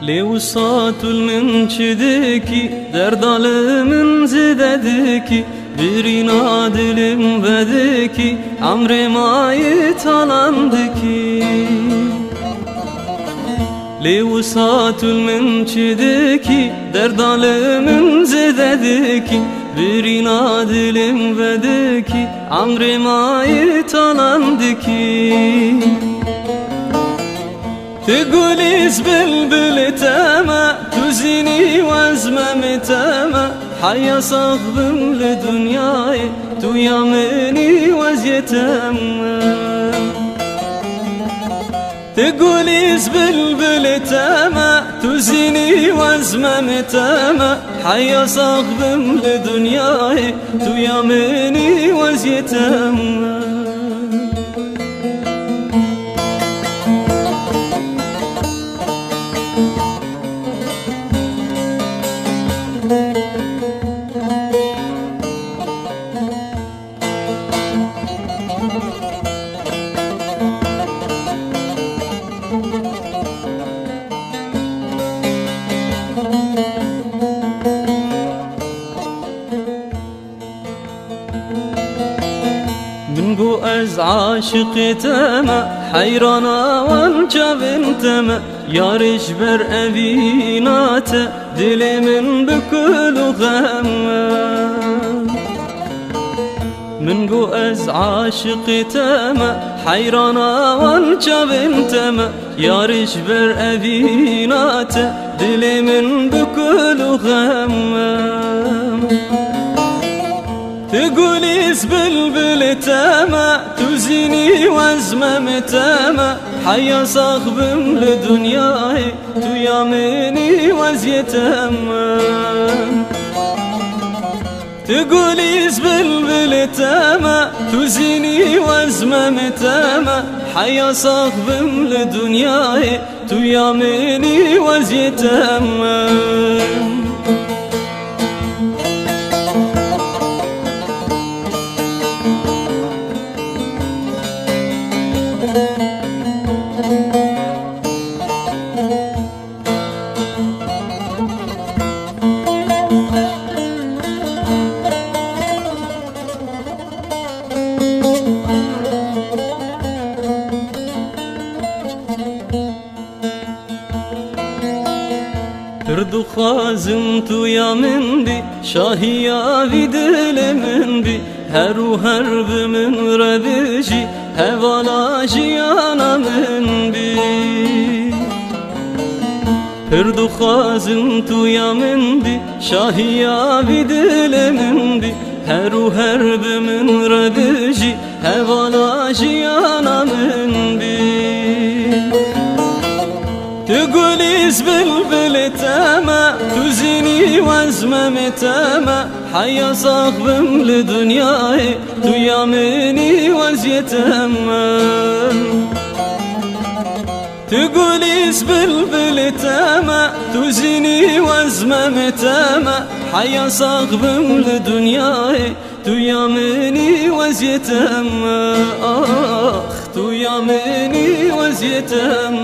لوصات من شدكي دردال من زددكي بريناد لم بدكي عمري ما يتعلمدكي لوصات من شدكي دردال من زددكي بريناد لم بدكي عمري ما يتعلمدكي تقولي زبلبل تاما تزيني وازمم تاما حيا صغبم لدنياي تو يامني وزيتاما تقولي زبلبل تاما تزيني وازمم تاما حيا صغبم لدنياي تو يامني وزيتاما من بو از عاشق تما حيرانا وانجا بنتما يارش بر أبينات دلي من بكل غما من بو از عاشق تما حيرانا وانجا بنتما يارش بر أبينات دلي من بكل غما تقولي زبلبل تاما تزيني وازمم تاما حيا صاخبم لدنياي تو يامني وزيتاما تقولي زبلبل تاما تزيني وازمم تاما حيا صاخبم لدنياي تو يامني وزيتاما تردو خازم تو يا من بي شاهيا في دل من بي هرو هرب من ردجي هوالا جيانا من بي تردو خازم تو يا من بي شاهيا في دل من بي هرو هرب من ردجي هوالا جيانا من بي تقولي زبلبل تاما تزيني وازمم تاما حيا صاخبم لدنياي تو يامني وزيتاما تقولي زبلبل تاما تزيني وازمم تاما حيا صاخبم لدنياي تو يامني وزيتاما تو يا مني وزيتم